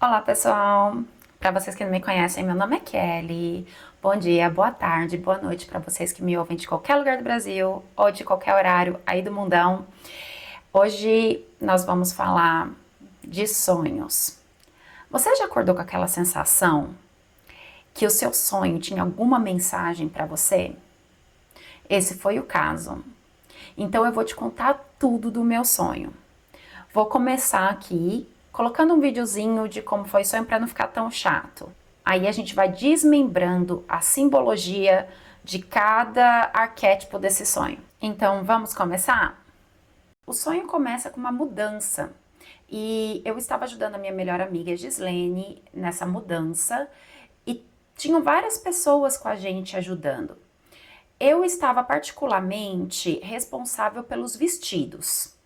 Olá, pessoal! Para vocês que não me conhecem, meu nome é Kelly. Bom dia, boa tarde, boa noite para vocês que me ouvem de qualquer lugar do Brasil ou de qualquer horário aí do mundão. Hoje nós vamos falar de sonhos. Você já acordou com aquela sensação que o seu sonho tinha alguma mensagem para você? Esse foi o caso. Então eu vou te contar tudo do meu sonho. Vou começar aqui colocando um videozinho de como foi o sonho para não ficar tão chato. Aí a gente vai desmembrando a simbologia de cada arquétipo desse sonho. Então vamos começar? O sonho começa com uma mudança. E eu estava ajudando a minha melhor amiga Gislene nessa mudança e tinham várias pessoas com a gente ajudando. Eu estava particularmente responsável pelos vestidos.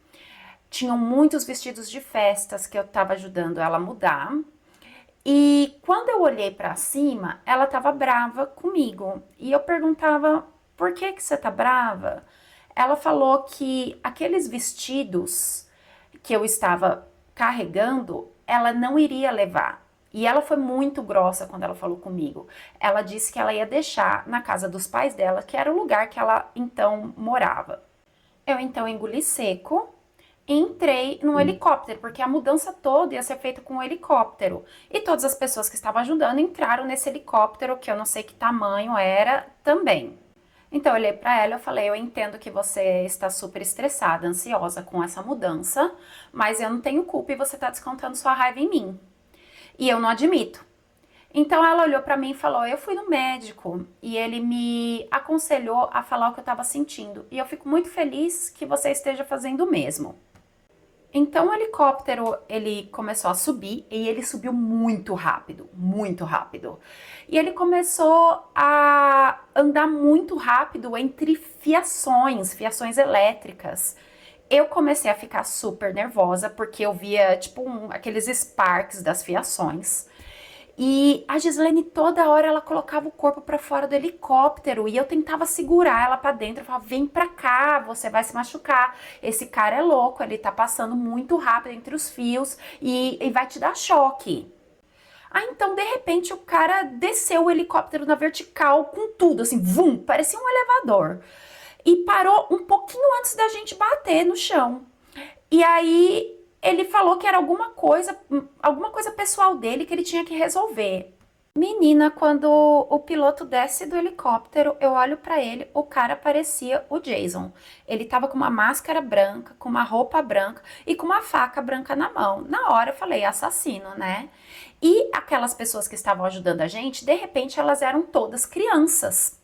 Tinham muitos vestidos de festas que eu estava ajudando ela a mudar. E quando eu olhei para cima, ela estava brava comigo. E eu perguntava: "Por que você tá brava?" Ela falou que aqueles vestidos que eu estava carregando, ela não iria levar. E ela foi muito grossa quando ela falou comigo. Ela disse que ela ia deixar na casa dos pais dela, que era o lugar que ela então morava. Eu então engoli seco e entrei num helicóptero, porque a mudança toda ia ser feita com um helicóptero. E todas as pessoas que estavam ajudando entraram nesse helicóptero, que eu não sei que tamanho era, também. Então eu olhei para ela e falei: "Eu entendo que você está super estressada, ansiosa com essa mudança, mas eu não tenho culpa e você está descontando sua raiva em mim. E eu não admito." Então ela olhou para mim e falou: "Eu fui no médico e ele me aconselhou a falar o que eu estava sentindo. E eu fico muito feliz que você esteja fazendo o mesmo." Então o helicóptero, ele começou a subir e ele subiu muito rápido, muito rápido. E ele começou a andar muito rápido entre fiações elétricas. Eu comecei a ficar super nervosa porque eu via tipo aqueles sparks das fiações. E a Gislene toda hora ela colocava o corpo para fora do helicóptero e eu tentava segurar ela para dentro. Eu falava: "Vem pra cá, você vai se machucar. Esse cara é louco, ele tá passando muito rápido entre os fios e vai te dar choque." Ah, então de repente o cara desceu o helicóptero na vertical com tudo, assim, vum, parecia um elevador. E parou um pouquinho antes da gente bater no chão. E aí ele falou que era alguma coisa pessoal dele que ele tinha que resolver. Menina, quando o piloto desce do helicóptero, eu olho pra ele, o cara parecia o Jason. Ele tava com uma máscara branca, com uma roupa branca e com uma faca branca na mão. Na hora eu falei: assassino, né? E aquelas pessoas que estavam ajudando a gente, de repente elas eram todas crianças.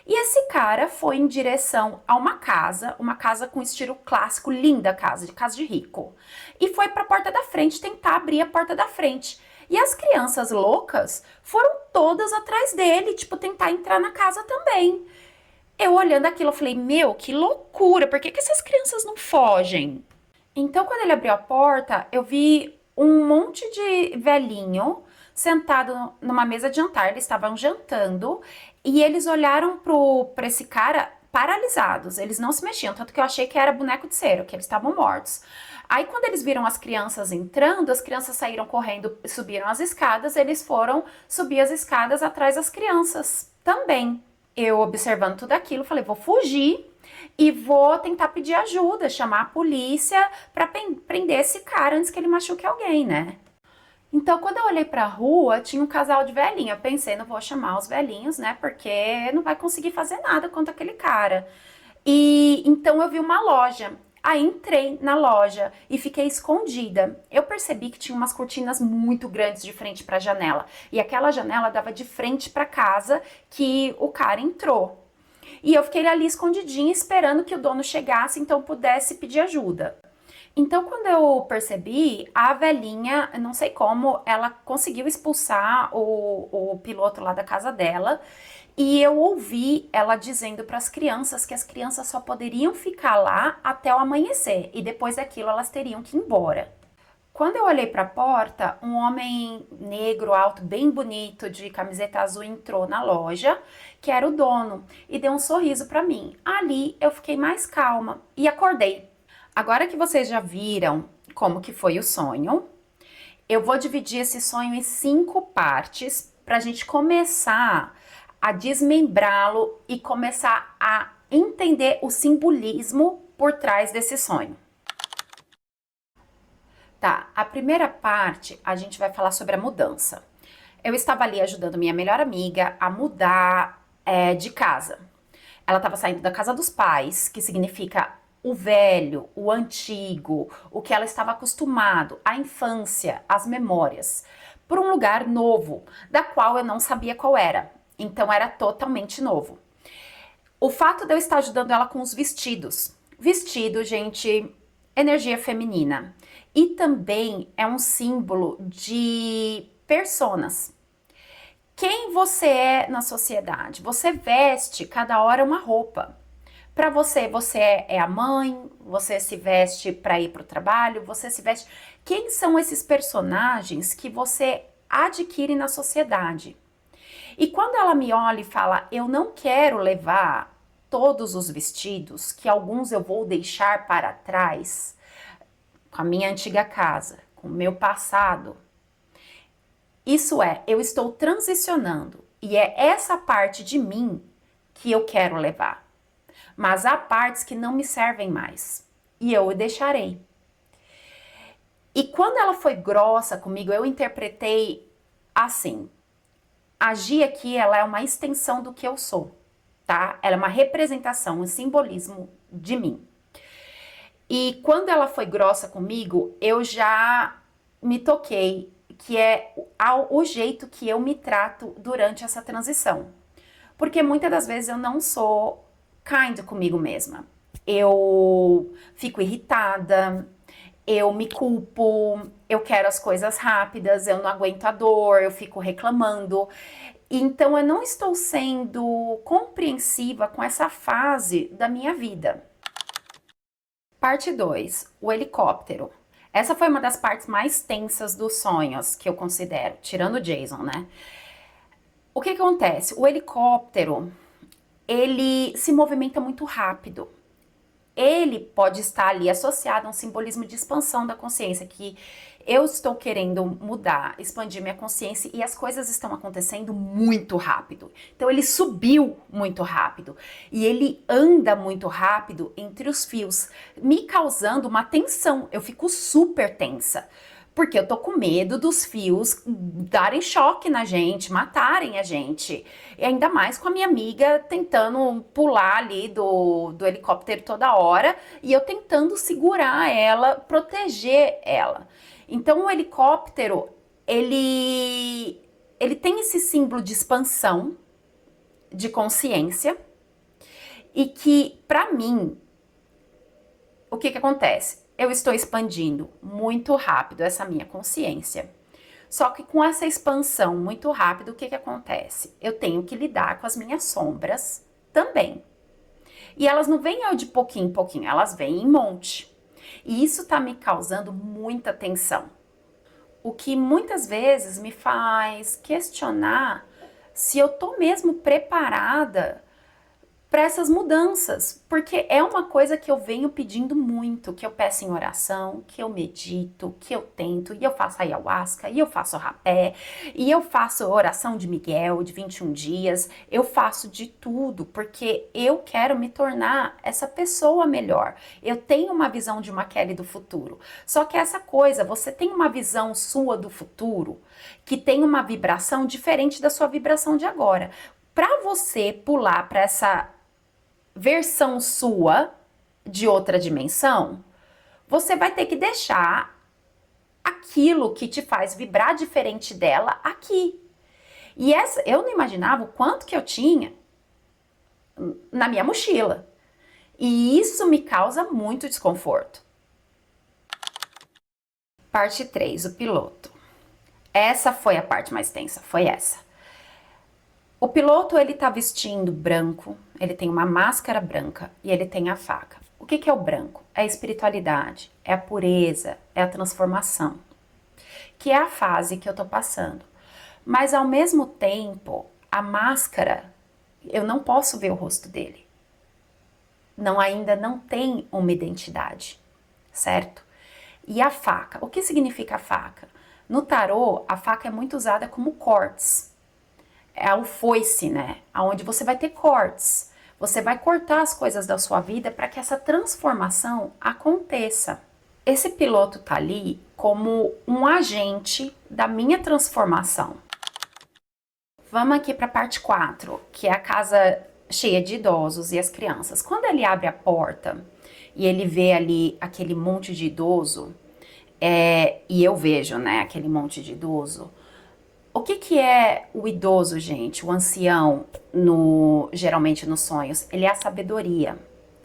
E esse cara foi em direção a uma casa com estilo clássico, linda casa, de casa de rico. E foi para a porta da frente tentar abrir a porta da frente. E as crianças loucas foram todas atrás dele, tipo, tentar entrar na casa também. Eu olhando aquilo, eu falei: "Meu, que loucura, por que que essas crianças não fogem?" Então, quando ele abriu a porta, eu vi um monte de velhinho sentado numa mesa de jantar. Eles estavam jantando e eles olharam para esse cara paralisados. Eles não se mexiam, tanto que eu achei que era boneco de cera, que eles estavam mortos. Aí, quando eles viram as crianças entrando, as crianças saíram correndo, subiram as escadas. Eles foram subir as escadas atrás das crianças também. Eu observando tudo aquilo, falei: "Vou fugir e vou tentar pedir ajuda, chamar a polícia para prender esse cara antes que ele machuque alguém, né?" Então, quando eu olhei pra rua, tinha um casal de velhinho. Eu pensei: "Não vou chamar os velhinhos, né? Porque não vai conseguir fazer nada contra aquele cara." E então eu vi uma loja. Aí entrei na loja e fiquei escondida. Eu percebi que tinha umas cortinas muito grandes de frente para a janela. E aquela janela dava de frente para casa que o cara entrou. E eu fiquei ali escondidinha esperando que o dono chegasse, então pudesse pedir ajuda. Então, quando eu percebi, a velhinha, não sei como, ela conseguiu expulsar o piloto lá da casa dela. E eu ouvi ela dizendo para as crianças que as crianças só poderiam ficar lá até o amanhecer. E depois daquilo elas teriam que ir embora. Quando eu olhei para a porta, um homem negro, alto, bem bonito, de camiseta azul entrou na loja, que era o dono, e deu um sorriso para mim. Ali eu fiquei mais calma e acordei. Agora que vocês já viram como que foi o sonho, Eu vou dividir esse sonho em 5 partes para a gente começar a desmembrá-lo e começar a entender o simbolismo por trás desse sonho. Tá, a primeira parte a gente vai falar sobre a mudança. Eu estava ali ajudando minha melhor amiga a mudar de casa. Ela estava saindo da casa dos pais, que significa o velho, o antigo, o que ela estava acostumado, a infância, as memórias, por um lugar novo, da qual eu não sabia qual era. Então era totalmente novo. O fato de eu estar ajudando ela com os vestidos. Vestido, gente, energia feminina. E também é um símbolo de personas. Quem você é na sociedade? Você veste cada hora uma roupa. Para você, você é a mãe, você se veste para ir para o trabalho, você se veste. Quem são esses personagens que você adquire na sociedade? E quando ela me olha e fala, eu não quero levar todos os vestidos, que alguns eu vou deixar para trás, com a minha antiga casa, com o meu passado. Isso é, eu estou transicionando e é essa parte de mim que eu quero levar. Mas há partes que não me servem mais e eu o deixarei. E quando ela foi grossa comigo, eu interpretei assim: a Gia aqui, ela é uma extensão do que eu sou, tá? Ela é uma representação, um simbolismo de mim. E quando ela foi grossa comigo, eu já me toquei que é o jeito que eu me trato durante essa transição. Porque muitas das vezes eu não sou kind comigo mesma. Eu fico irritada, eu me culpo, eu quero as coisas rápidas, eu não aguento a dor, eu fico reclamando. Então eu não estou sendo compreensiva com essa fase da minha vida. Parte 2, o helicóptero. Essa foi uma das partes mais tensas dos sonhos que eu considero, tirando o Jason, né? O que acontece? O helicóptero, ele se movimenta muito rápido. Ele pode estar ali associado a um simbolismo de expansão da consciência, que eu estou querendo mudar, expandir minha consciência e as coisas estão acontecendo muito rápido. Então ele subiu muito rápido e ele anda muito rápido entre os fios, me causando uma tensão. Eu fico super tensa. Porque eu tô com medo dos fios darem choque na gente, matarem a gente. E ainda mais com a minha amiga tentando pular ali do helicóptero toda hora e eu tentando segurar ela, proteger ela. Então o helicóptero, ele tem esse símbolo de expansão, de consciência, e que, para mim, o que acontece? Eu estou expandindo muito rápido essa minha consciência. Só que com essa expansão muito rápida, o que acontece? Eu tenho que lidar com as minhas sombras também. E elas não vêm de pouquinho em pouquinho, elas vêm em monte. E isso tá me causando muita tensão. O que muitas vezes me faz questionar se eu tô mesmo preparada para essas mudanças, porque é uma coisa que eu venho pedindo muito, que eu peço em oração, que eu medito, que eu tento, e eu faço ayahuasca, e eu faço rapé, e eu faço oração de Miguel de 21 dias, eu faço de tudo, porque eu quero me tornar essa pessoa melhor. Eu tenho uma visão de uma Kelly do futuro. Só que essa coisa, você tem uma visão sua do futuro que tem uma vibração diferente da sua vibração de agora. Para você pular para essa versão sua de outra dimensão, você vai ter que deixar aquilo que te faz vibrar diferente dela aqui. E essa, eu não imaginava o quanto que eu tinha na minha mochila. E isso me causa muito desconforto. Parte 3, o piloto. Essa foi a parte mais tensa, foi essa. O piloto, ele tá vestindo branco, ele tem uma máscara branca e ele tem a faca. O que é o branco? É a espiritualidade, é a pureza, é a transformação, que é a fase que eu tô passando. Mas ao mesmo tempo, a máscara, eu não posso ver o rosto dele. Ainda não tem uma identidade, certo? E a faca, o que significa a faca? No tarô, a faca é muito usada como cortes. É o foice, né? Onde você vai ter cortes. Você vai cortar as coisas da sua vida para que essa transformação aconteça. Esse piloto tá ali como um agente da minha transformação. Vamos aqui para a parte 4, que é a casa cheia de idosos e as crianças. Quando ele abre a porta e ele vê ali aquele monte de idoso, e eu vejo, né, aquele monte de idoso, o que que é o idoso, gente? O ancião, geralmente nos sonhos, ele é a sabedoria,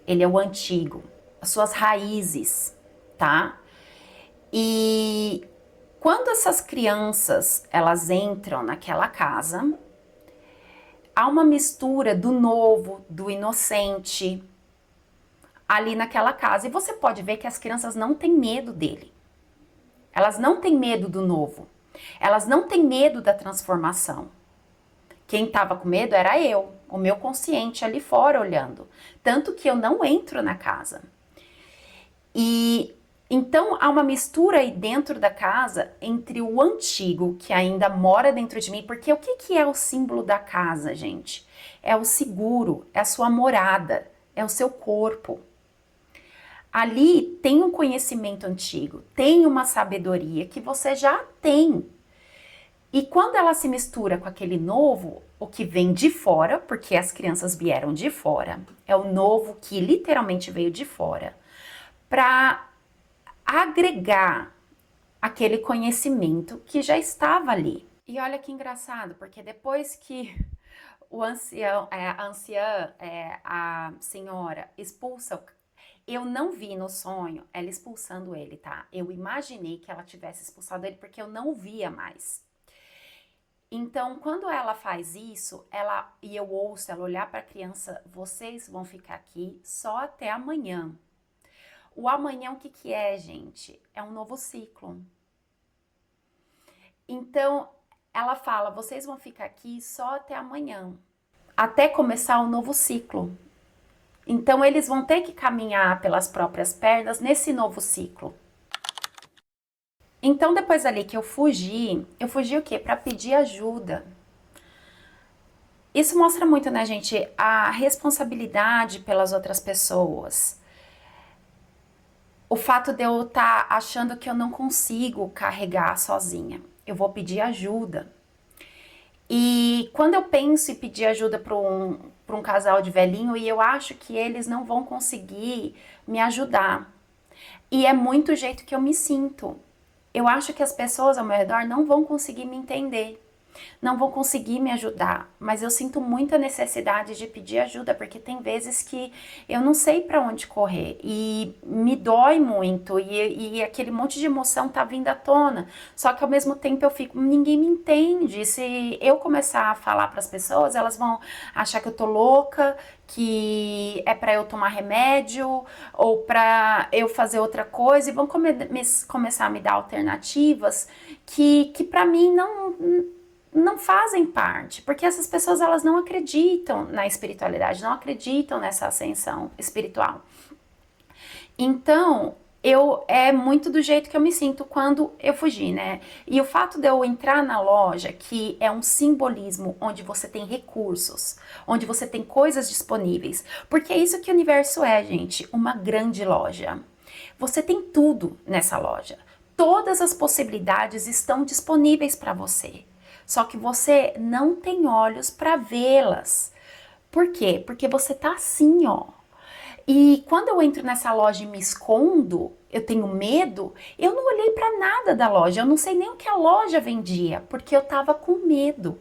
ele é o antigo, as suas raízes, tá? E quando essas crianças, elas entram naquela casa, há uma mistura do novo, do inocente, ali naquela casa. E você pode ver que as crianças não têm medo dele. Elas não têm medo do novo. Elas não têm medo da transformação. Quem estava com medo era eu, o meu consciente ali fora olhando. Tanto que eu não entro na casa. E então há uma mistura aí dentro da casa entre o antigo, que ainda mora dentro de mim, porque o que que é o símbolo da casa, gente? É o seguro, é a sua morada, é o seu corpo. Ali tem um conhecimento antigo, tem uma sabedoria que você já tem. E quando ela se mistura com aquele novo, o que vem de fora, porque as crianças vieram de fora, é o novo que literalmente veio de fora, para agregar aquele conhecimento que já estava ali. E olha que engraçado, porque depois que o ancião, a anciã, a senhora expulsa, eu não vi no sonho ela expulsando ele, tá? Eu imaginei que ela tivesse expulsado ele porque eu não via mais. Então, quando ela faz isso, e eu ouço ela olhar para a criança, vocês vão ficar aqui só até amanhã. O amanhã, o que que é, gente? É um novo ciclo. Então, ela fala, vocês vão ficar aqui só até amanhã, até começar um novo ciclo. Então, eles vão ter que caminhar pelas próprias pernas nesse novo ciclo. Então, depois ali que eu fugi o quê? Para pedir ajuda. Isso mostra muito, né, gente, a responsabilidade pelas outras pessoas. O fato de eu estar achando que eu não consigo carregar sozinha. Eu vou pedir ajuda. E quando eu penso em pedir ajuda para um casal de velhinho, e eu acho que eles não vão conseguir me ajudar. E é muito o jeito que eu me sinto. Eu acho que as pessoas ao meu redor não vão conseguir me entender, não vão conseguir me ajudar, mas eu sinto muita necessidade de pedir ajuda, porque tem vezes que eu não sei para onde correr e me dói muito e aquele monte de emoção tá vindo à tona. Só que ao mesmo tempo eu fico, ninguém me entende. Se eu começar a falar para as pessoas, elas vão achar que eu tô louca, que é para eu tomar remédio ou para eu fazer outra coisa e vão começar a me dar alternativas que para mim não fazem parte, porque essas pessoas elas não acreditam na espiritualidade, não acreditam nessa ascensão espiritual. Então, é muito do jeito que eu me sinto quando eu fugi, né? E o fato de eu entrar na loja, que é um simbolismo onde você tem recursos, onde você tem coisas disponíveis, porque é isso que o universo é, gente, uma grande loja. Você tem tudo nessa loja. Todas as possibilidades estão disponíveis para você. Só que você não tem olhos para vê-las. Por quê? Porque você tá assim, ó. E quando eu entro nessa loja e me escondo, eu tenho medo, eu não olhei para nada da loja, eu não sei nem o que a loja vendia, porque eu tava com medo.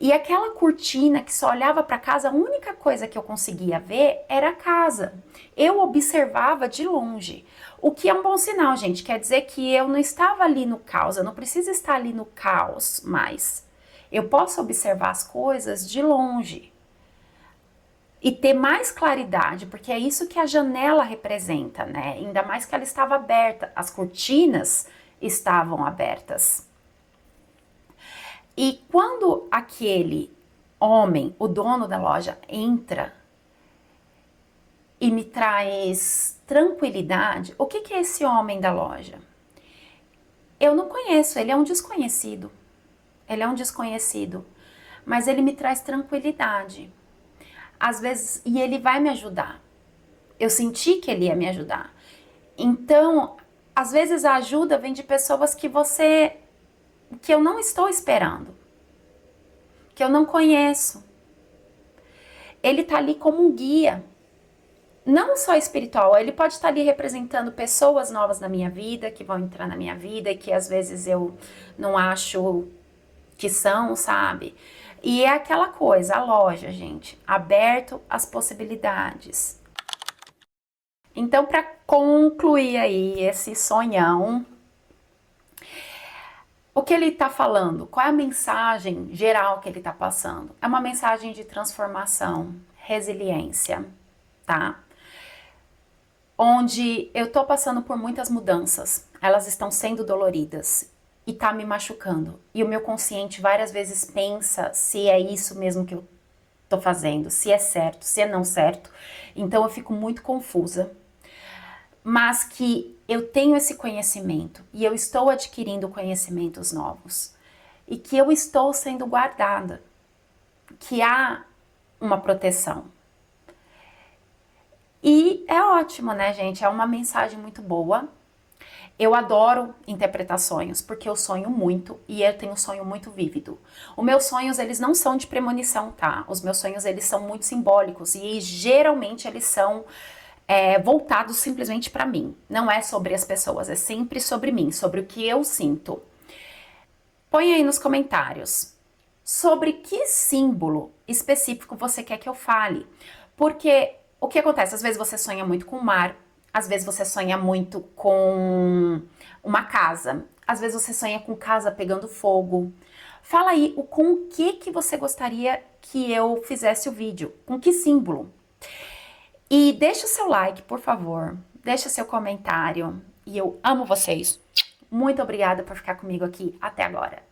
E aquela cortina que só olhava para casa, a única coisa que eu conseguia ver era a casa. Eu observava de longe, o que é um bom sinal, gente. Quer dizer que eu não estava ali no caos, eu não preciso estar ali no caos mais. Eu posso observar as coisas de longe e ter mais claridade, porque é isso que a janela representa, né? Ainda mais que ela estava aberta, as cortinas estavam abertas. E quando aquele homem, o dono da loja, entra e me traz tranquilidade, o que é esse homem da loja? Eu não conheço, ele é um desconhecido. Ele é um desconhecido, mas ele me traz tranquilidade. Às vezes, e ele vai me ajudar. Eu senti que ele ia me ajudar. Então, às vezes a ajuda vem de pessoas que eu não estou esperando, que eu não conheço. Ele tá ali como um guia, não só espiritual, ele pode estar ali representando pessoas novas na minha vida, que vão entrar na minha vida e que às vezes eu não acho que são, sabe? E é aquela coisa, a loja, gente, aberto às possibilidades. Então, para concluir aí esse sonhão, o que ele está falando? Qual é a mensagem geral que ele está passando? É uma mensagem de transformação, resiliência, tá? Onde eu tô passando por muitas mudanças, elas estão sendo doloridas e tá me machucando. E o meu consciente várias vezes pensa se é isso mesmo que eu tô fazendo, se é certo, se é não certo. Então eu fico muito confusa. Mas que eu tenho esse conhecimento e eu estou adquirindo conhecimentos novos e que eu estou sendo guardada, que há uma proteção. E é ótimo, né, gente? É uma mensagem muito boa. Eu adoro interpretar sonhos, porque eu sonho muito e eu tenho um sonho muito vívido. Os meus sonhos, eles não são de premonição, tá? Os meus sonhos, eles são muito simbólicos e geralmente eles são voltados simplesmente para mim. Não é sobre as pessoas, é sempre sobre mim, sobre o que eu sinto. Põe aí nos comentários sobre que símbolo específico você quer que eu fale. Porque o que acontece? Às vezes você sonha muito com o mar, às vezes você sonha muito com uma casa, às vezes você sonha com casa pegando fogo. Fala aí com o que você gostaria que eu fizesse o vídeo, com que símbolo. E deixa o seu like, por favor, deixa seu comentário. E eu amo vocês. Muito obrigada por ficar comigo aqui até agora.